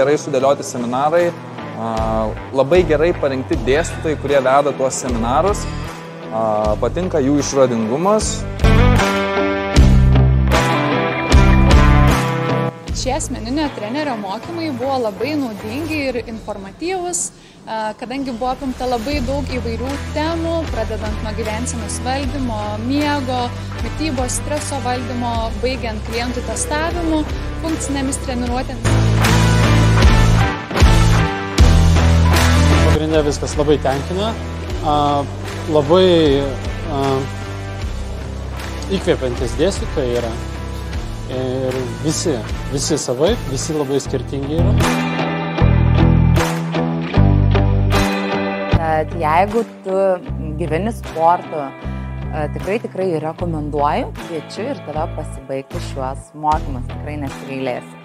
gerai sudėlioti seminarai, labai gerai parinkti dėstytojai, kurie veda tuos seminarus, patinka jų išradingumas. Šie asmeninio trenerio mokymai buvo labai naudingi ir informatyvūs, kadangi buvo apimta labai daug įvairių temų, pradedant nuo gyvensenos valdymo, miego, mitybos, streso valdymo, baigiant klientų testavimu, funkcinėmis treniruotėmis. Pagrindė viskas labai tenkina, labai įkvepiantis dėstytojai yra. Ir visi savaip, visi labai skirtingi yra. Tad jeigu tu gyveni sportu, tikrai rekomenduoju, kviečiu ir tave pasibaigti šiuos mokymus, tikrai nesigailėsi.